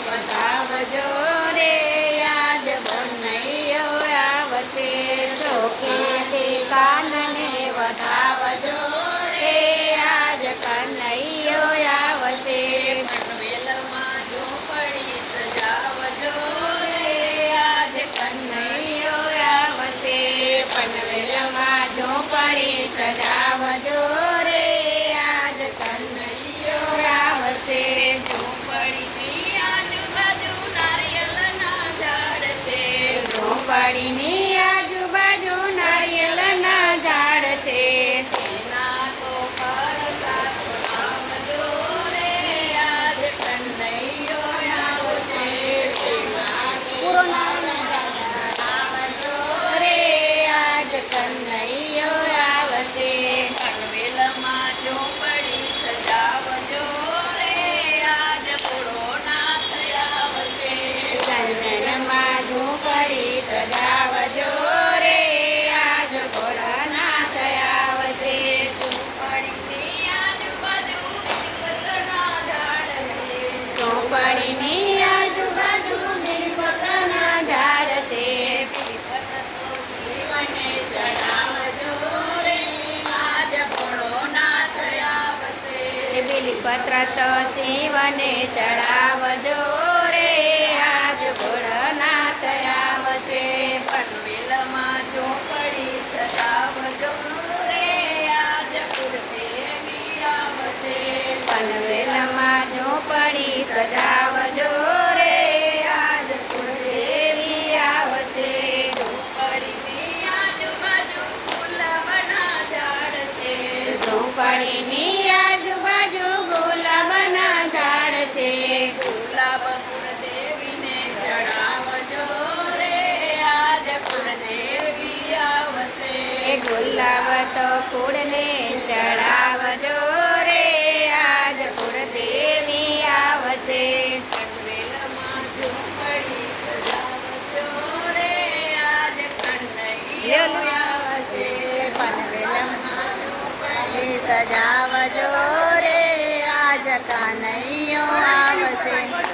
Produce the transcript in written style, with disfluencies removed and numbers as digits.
વધાવજો રે આજ કનૈયો આવશે ચોકીથી કાનને વધાવજો રે આજ કનૈયો આવશે પનવેલમાં ઝૂંપડી સજાવજો રે આજ કનૈયો આવશે પનવેલમાં ઝૂંપડી સજાવજો રે આજ કનૈયો આવશે ઝૂંપડીની આજુબાજુ નારિયેળના ઝાડ છે ઝૂંપડીની આજુબાજુ નારિયેળના ઝાડ છે તેના તો પરસાદ લાવજો રે આજ કનૈયો આવશે તેના પૂરો લાવજો રે આજ કનૈયો આવશે પનવેલમાં ઝૂંપડી સજાવજો રે આજ પૂરો નાથ આવશે પનવેલમાં ઝૂંપડી સજાવજો રે આજ ભોળાનાથ આવશે ઝૂંપડીની આજુબાજુ બીલીપત્રના ઝાડ છે ઝૂંપડીની આજુબાજુ બીલીપત્રના ઝાડ છે બીલીપત્ર તો શિવને ચડાવજો રે આજ ભોળોનાથ આવશે બીલીપત્ર તો શિવને ચડાવજો રે આજ ભોળાનાથ આવશે પનવેલમાં ઝૂંપડી સજાવજો રે આજ કુળદેવી આવશે પનવેલમાં ઝૂંપડી સજાવજો રે આજ કુળદેવી આવશે ઝૂંપડીની આજુબાજુ ગુલાબના ઝાડ છે ઝૂંપડીની આજુબાજુ ગુલાબના ઝાડ છે ગુલાબ કુળદેવીને ચડાવજો રે આજ કુળદેવી આવશે ગુલાબ તો કુળને ચડાવજો રે આજ કુળદેવી આવશે પનવેલમાં ઝૂંપડી સજાવજો રે આજ કનૈયો આવશે પનવેલમાં ઝૂંપડી સજાવજો